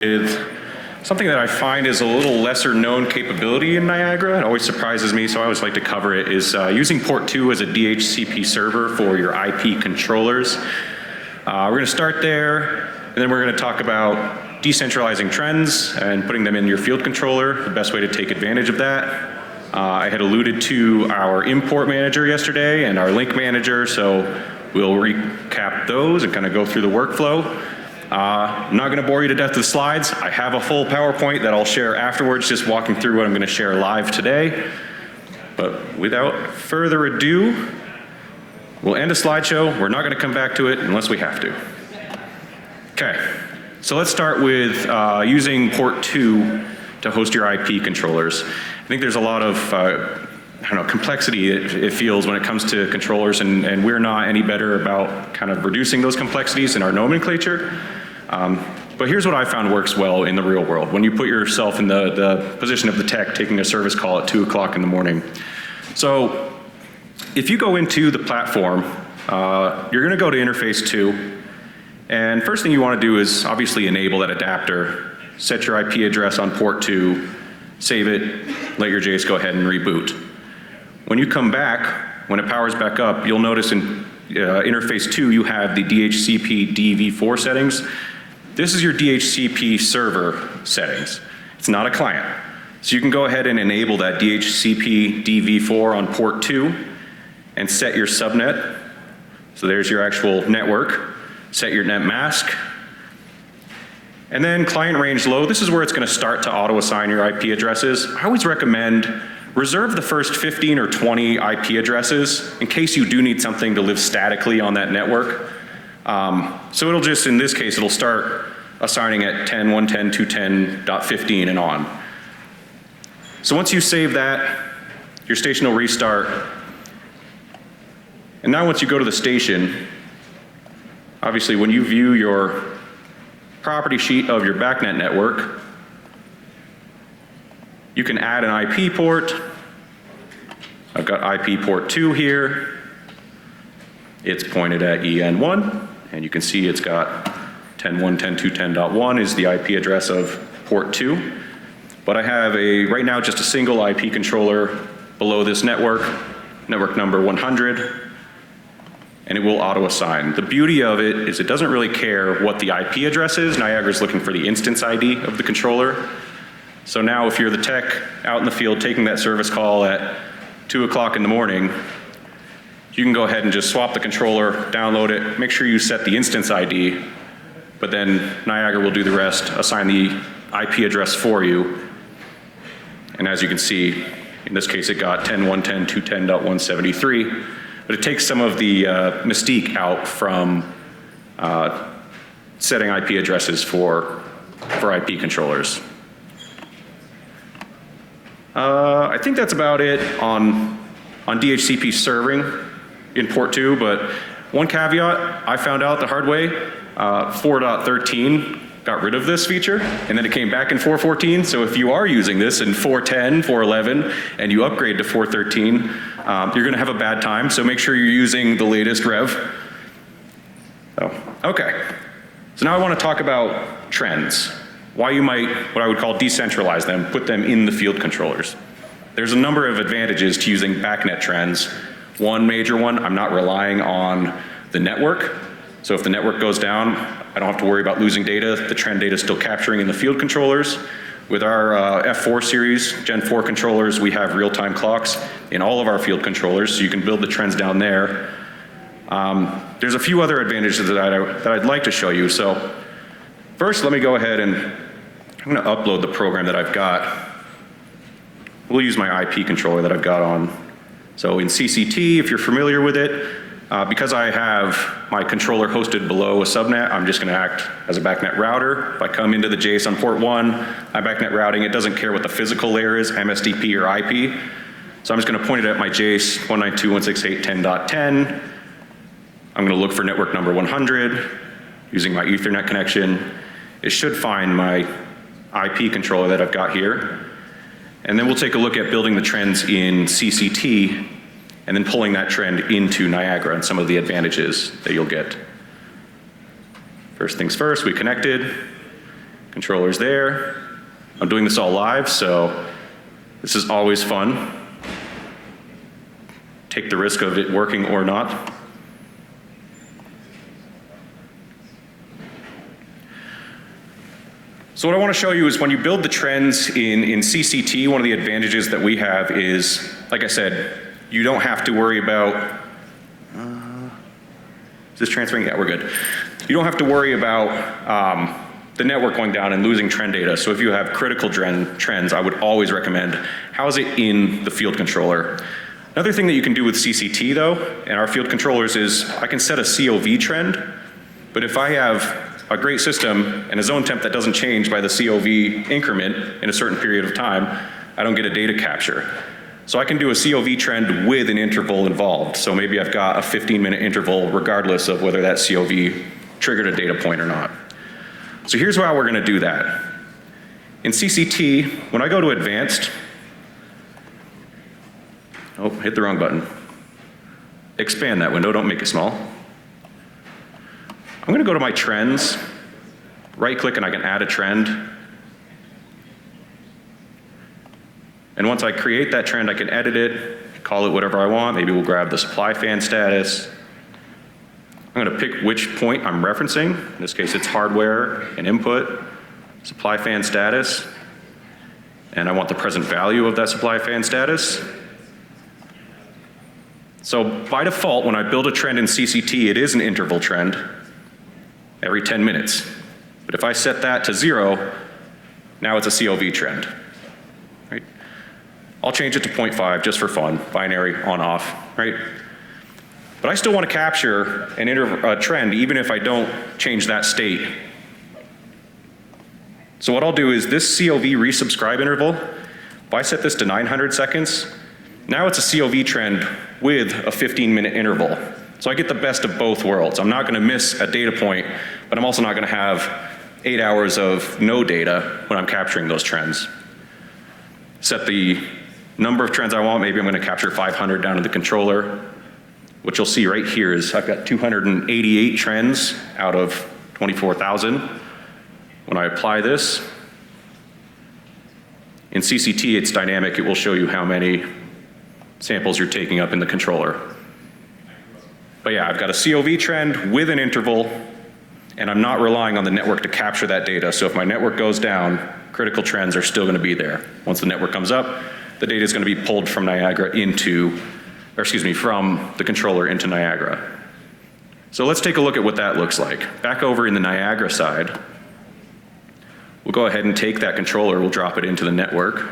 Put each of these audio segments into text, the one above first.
with something that I find is a little lesser known capability in Niagara. It always surprises me, so I always like to cover it, is using port 2 as a DHCP server for your IP controllers. We're going to start there, and then we're going to talk about decentralizing trends and putting them in your field controller, the best way to take advantage of that. I had alluded to our import manager yesterday and our link manager, so we'll recap those and kind of go through the workflow. I'm not going to bore you to death with slides. I have a full PowerPoint that I'll share afterwards, just walking through what I'm going to share live today. But without further ado, we'll end a slideshow. We're not going to come back to it unless we have to. Okay, so let's start with using port 2 to host your IP controllers. I think there's a lot of complexity it feels when it comes to controllers, and we're not any better about kind of reducing those complexities in our nomenclature. But here's what I found works well in the real world when you put yourself in the position of the tech taking a service call at 2 o'clock in the morning. So if you go into the platform, you're going to go to interface 2, and first thing you want to do is obviously enable that adapter, set your IP address on port 2, save it, let your JS go ahead and reboot. When you come back, when it powers back up, you'll notice in interface 2 you have the DHCP DV4 settings. This is your DHCP server settings. It's not a client. So you can go ahead and enable that DHCP DV4 on port 2 and set your subnet. So there's your actual network. Set your net mask. And then client range low, this is where it's going to start to auto-assign your IP addresses. I always recommend reserve the first 15 or 20 IP addresses in case you do need something to live statically on that network. So it'll just, in this case, it'll start assigning at 10.110.210.15 and on. So once you save that, your station will restart. And now once you go to the station, obviously when you view your property sheet of your BACnet network, you can add an IP port. I've got IP port 2 here. It's pointed at EN1, and you can see it's got 10.110.210.1 is the IP address of port 2. But I have right now just a single IP controller below this network number 100, and it will auto-assign. The beauty of it is it doesn't really care what the IP address is. Niagara's looking for the instance ID of the controller. So now if you're the tech out in the field taking that service call at 2 o'clock in the morning, you can go ahead and just swap the controller, download it, make sure you set the instance ID, but then Niagara will do the rest, assign the IP address for you. And as you can see, in this case it got 10.110.210.173, but it takes some of the mystique out from setting IP addresses for IP controllers. I think that's about it on DHCP serving in port 2, but one caveat I found out the hard way, 4.13 got rid of this feature, and then it came back in 4.14, so if you are using this in 4.10, 4.11, and you upgrade to 4.13, you're going to have a bad time, so make sure you're using the latest rev. Okay, so now I want to talk about trends. Why you might, what I would call decentralize them, put them in the field controllers. There's a number of advantages to using BACnet trends. One major one, I'm not relying on the network. So if the network goes down, I don't have to worry about losing data. The trend data is still capturing in the field controllers. With our F4 series, Gen 4 controllers, we have real-time clocks in all of our field controllers, so you can build the trends down there. There's a few other advantages that I'd like to show you. So first, let me go ahead and I'm going to upload the program that I've got. We'll use my IP controller that I've got on. So in CCT, if you're familiar with it, because I have my controller hosted below a subnet, I'm just going to act as a BACnet router. If I come into the JS on port 1, I'm BACnet routing. It doesn't care what the physical layer is, MSDP or IP. So I'm just going to point it at my JS 192.168.10.10. I'm going to look for network number 100 using my Ethernet connection. It should find my IP controller that I've got here. And then we'll take a look at building the trends in CCT and then pulling that trend into Niagara and some of the advantages that you'll get. First things first, we connected. Controllers there. I'm doing this all live, so this is always fun. Take the risk of it working or not. So what I want to show you is when you build the trends in CCT, one of the advantages that we have is, like I said, you don't have to worry about, is this transferring? Yeah, we're good. You don't have to worry about the network going down and losing trend data. So if you have critical trends, I would always recommend house it in the field controller. Another thing that you can do with CCT though, and our field controllers is I can set a COV trend, but if I have a great system and a zone temp that doesn't change by the COV increment in a certain period of time, I don't get a data capture. So I can do a COV trend with an interval involved. So maybe I've got a 15-minute interval regardless of whether that COV triggered a data point or not. So here's how we're gonna do that. In CCT, when I go to advanced, oh, hit the wrong button. Expand that window, don't make it small. I'm gonna go to my trends, right click and I can add a trend. And once I create that trend, I can edit it, call it whatever I want. Maybe we'll grab the supply fan status. I'm gonna pick which point I'm referencing. In this case, it's hardware and input, supply fan status. And I want the present value of that supply fan status. So by default, when I build a trend in CCT, it is an interval trend every 10 minutes. But if I set that to 0, now it's a COV trend. Right? I'll change it to 0.5 just for fun, binary on off, right? But I still want to capture a trend even if I don't change that state. So what I'll do is this COV resubscribe interval, if I set this to 900 seconds, now it's a COV trend with a 15-minute interval. So I get the best of both worlds. I'm not gonna miss a data point, but I'm also not gonna have 8 hours of no data when I'm capturing those trends. Set the number of trends I want. Maybe I'm gonna capture 500 down to the controller. What you'll see right here is I've got 288 trends out of 24,000. When I apply this, in CCT it's dynamic. It will show you how many samples you're taking up in the controller. But yeah, I've got a COV trend with an interval, and I'm not relying on the network to capture that data. So if my network goes down, critical trends are still gonna be there. Once the network comes up, the data is gonna be pulled from Niagara from the controller into Niagara. So let's take a look at what that looks like. Back over in the Niagara side, we'll go ahead and take that controller, we'll drop it into the network.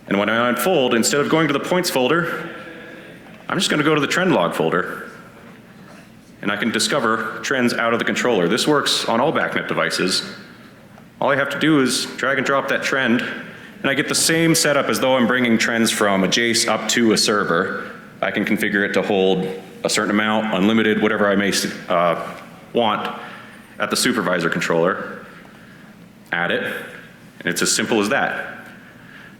And when I unfold, instead of going to the points folder, I'm just gonna go to the trend log folder. And I can discover trends out of the controller. This works on all BACnet devices. All I have to do is drag and drop that trend, and I get the same setup as though I'm bringing trends from a JACE up to a server. I can configure it to hold a certain amount, unlimited, whatever I may want at the supervisor controller. Add it, and it's as simple as that.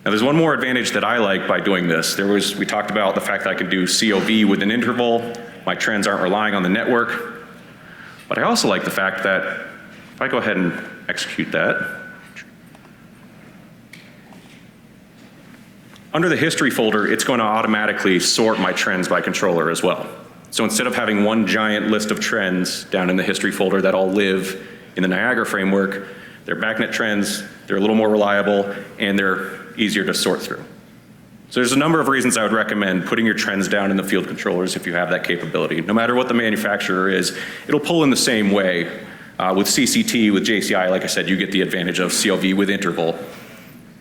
Now there's one more advantage that I like by doing this. We talked about the fact that I can do COV with an interval. My trends aren't relying on the network. But I also like the fact that if I go ahead and execute that, under the history folder, it's going to automatically sort my trends by controller as well. So instead of having one giant list of trends down in the history folder that all live in the Niagara framework, they're BACnet trends, they're a little more reliable, and they're easier to sort through. So there's a number of reasons I would recommend putting your trends down in the field controllers if you have that capability. No matter what the manufacturer is, it'll pull in the same way. With CCT, with JCI, like I said, you get the advantage of COV with interval.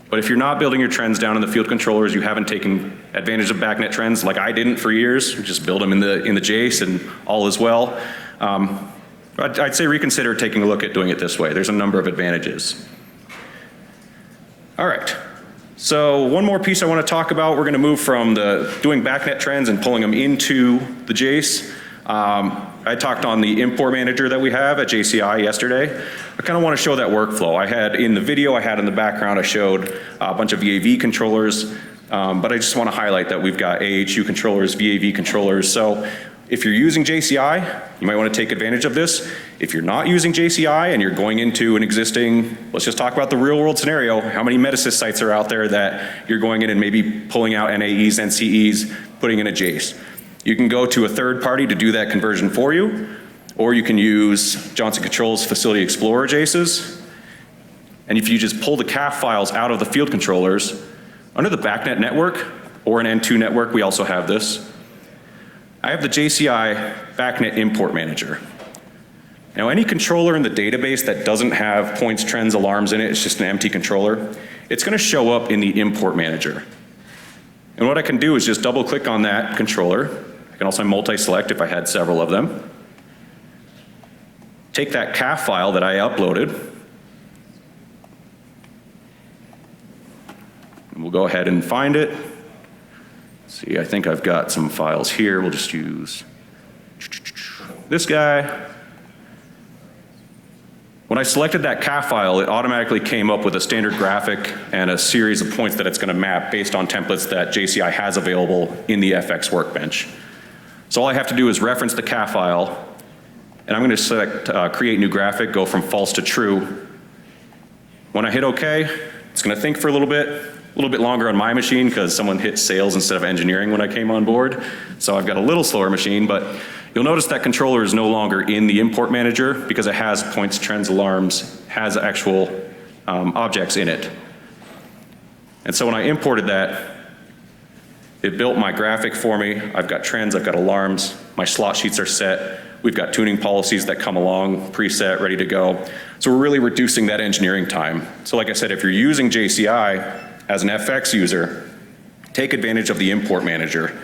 But if you're not building your trends down in the field controllers, you haven't taken advantage of BACnet trends like I didn't for years, just build them in the JACE and all is well. I'd say reconsider taking a look at doing it this way. There's a number of advantages. All right. So one more piece I want to talk about. We're going to move from doing BACnet trends and pulling them into the JACE. I talked on the import manager that we have at JCI yesterday. I kind of want to show that workflow. I had in the video I had in the background, I showed a bunch of VAV controllers, but I just want to highlight that we've got AHU controllers, VAV controllers. So If you're using JCI, you might want to take advantage of this. If you're not using JCI and you're going into an existing, let's just talk about the real world scenario, how many Metasys sites are out there that you're going in and maybe pulling out NAEs, NCEs, putting in a JACE. You can go to a third party to do that conversion for you, or you can use Johnson Controls Facility Explorer JACEs. And if you just pull the CAF files out of the field controllers, under the BACnet network, or an N2 network, we also have this, I have the JCI BACnet import manager. Now any controller in the database that doesn't have points, trends, alarms in it, it's just an empty controller, it's gonna show up in the import manager. And what I can do is just double click on that controller. I can also multi-select if I had several of them. Take that CAF file that I uploaded, and we'll go ahead and find it. See, I think I've got some files here. We'll just use this guy. When I selected that CAF file, it automatically came up with a standard graphic and a series of points that it's going to map based on templates that JCI has available in the FX workbench. So all I have to do is reference the CAF file, and I'm going to select create new graphic, go from false to true. When I hit OK, it's going to think for a little bit longer on my machine because someone hit sales instead of engineering when I came on board. So I've got a little slower machine, but you'll notice that controller is no longer in the import manager because it has points, trends, alarms, has actual objects in it. And so when I imported that, it built my graphic for me. I've got trends, I've got alarms, my slot sheets are set. We've got tuning policies that come along, preset, ready to go. So we're really reducing that engineering time. So like I said, if you're using JCI, as an FX user, take advantage of the import manager.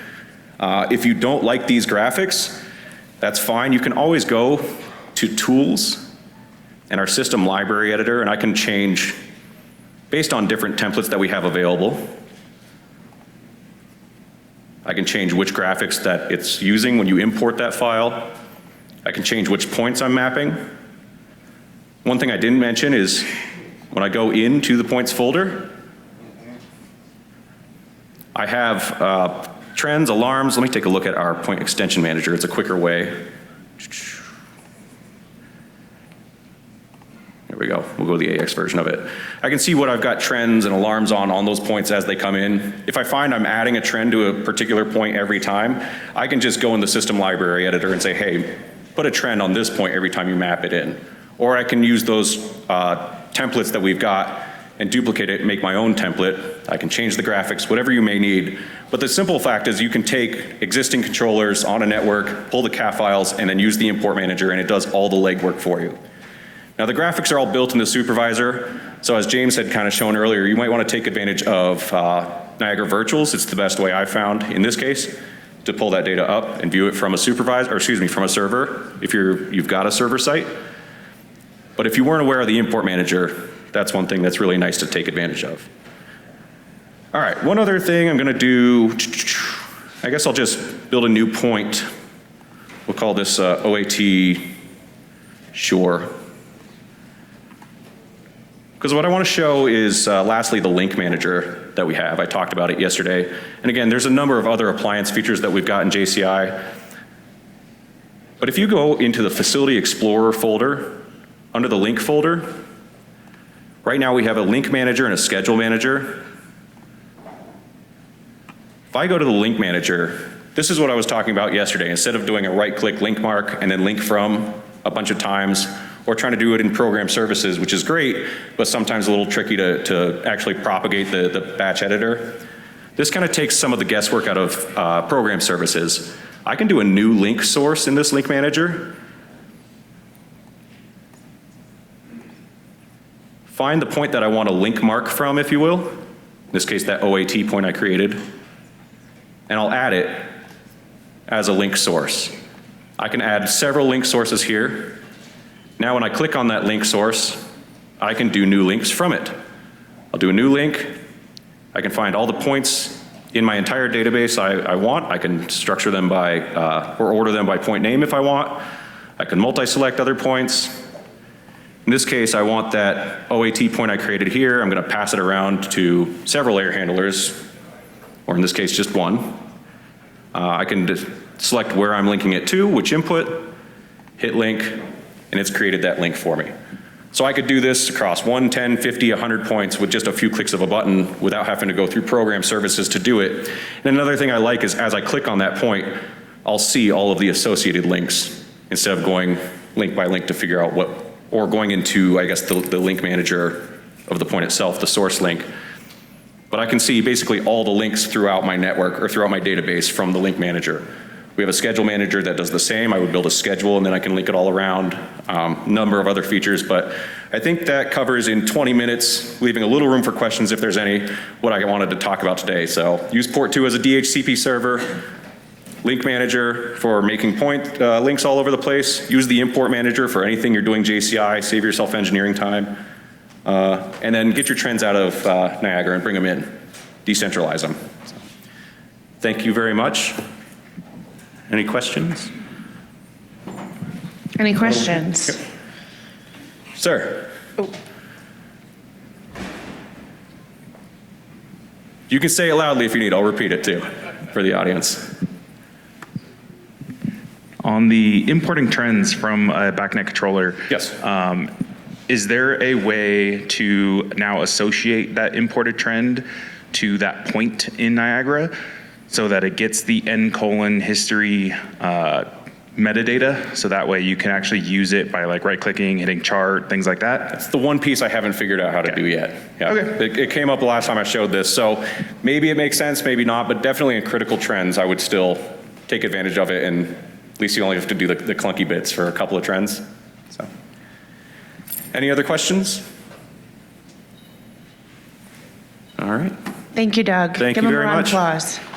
If you don't like these graphics, that's fine. You can always go to Tools and our System Library Editor, and I can change based on different templates that we have available. I can change which graphics that it's using when you import that file. I can change which points I'm mapping. One thing I didn't mention is when I go into the points folder, I have trends, alarms. Let me take a look at our point extension manager. It's a quicker way. Here we go. We'll go to the AX version of it. I can see what I've got trends and alarms on those points as they come in. If I find I'm adding a trend to a particular point every time, I can just go in the System Library Editor and say, hey, put a trend on this point every time you map it in. Or I can use those templates that we've got and duplicate it and make my own template. I can change the graphics, whatever you may need. But the simple fact is you can take existing controllers on a network, pull the CAF files, and then use the import manager, and it does all the legwork for you. Now the graphics are all built in the supervisor, so as James had kind of shown earlier, you might want to take advantage of Niagara Virtuals. It's the best way I've found in this case to pull that data up and view it from a supervisor, or excuse me, from a server if you've got a server site. But if you weren't aware of the import manager, that's one thing that's really nice to take advantage of. All right, one other thing I'm gonna do, I guess I'll just build a new point. We'll call this OAT Shore. Because what I want to show is lastly the link manager that we have. I talked about it yesterday. And again, there's a number of other appliance features that we've got in JCI. But if you go into the Facility Explorer folder, under the link folder, right now we have a link manager and a schedule manager. If I go to the link manager, this is what I was talking about yesterday. Instead of doing a right-click link mark and then link from a bunch of times, or trying to do it in program services, which is great, but sometimes a little tricky to actually propagate the batch editor. This kind of takes some of the guesswork out of program services. I can do a new link source in this link manager. Find the point that I want to link mark from, if you will. In this case, that OAT point I created. And I'll add it as a link source. I can add several link sources here. Now when I click on that link source, I can do new links from it. I'll do a new link. I can find all the points in my entire database I want. I can structure them by, or order them by point name if I want. I can multi-select other points. In this case, I want that OAT point I created here. I'm gonna pass it around to several air handlers, or in this case, just one. I can select where I'm linking it to, which input, hit link, and it's created that link for me. So I could do this across 1, 10, 50, 100 points with just a few clicks of a button without having to go through program services to do it. And another thing I like is as I click on that point, I'll see all of the associated links instead of going link by link to figure out what, or going into, I guess, the link manager of the point itself, the source link. But I can see basically all the links throughout my network or throughout my database from the link manager. We have a schedule manager that does the same. I would build a schedule and then I can link it all around. Number of other features, but I think that covers in 20 minutes, leaving a little room for questions if there's any, what I wanted to talk about today. So use port 2 as a DHCP server, link manager for making point links all over the place, use the import manager for anything you're doing JCI, save yourself engineering time, and then get your trends out of Niagara and bring them in, decentralize them. So, thank you very much. Any questions? Any questions? Okay. Sir. Oh. You can say it loudly if you need. I'll repeat it too for the audience. On the importing trends from a BACnet controller, Yes. Is there a way to now associate that imported trend to that point in Niagara so that it gets the :history metadata, so that way you can actually use it by like right-clicking, hitting chart, things like that? That's the one piece I haven't figured out how to do yet. Yeah. Okay. It came up the last time I showed this, so maybe it makes sense, maybe not, but definitely in critical trends, I would still take advantage of it, and at least you only have to do the clunky bits for a couple of trends. So, any other questions? All right. Thank you, Doug. Thank Give you him very a round of much. applause.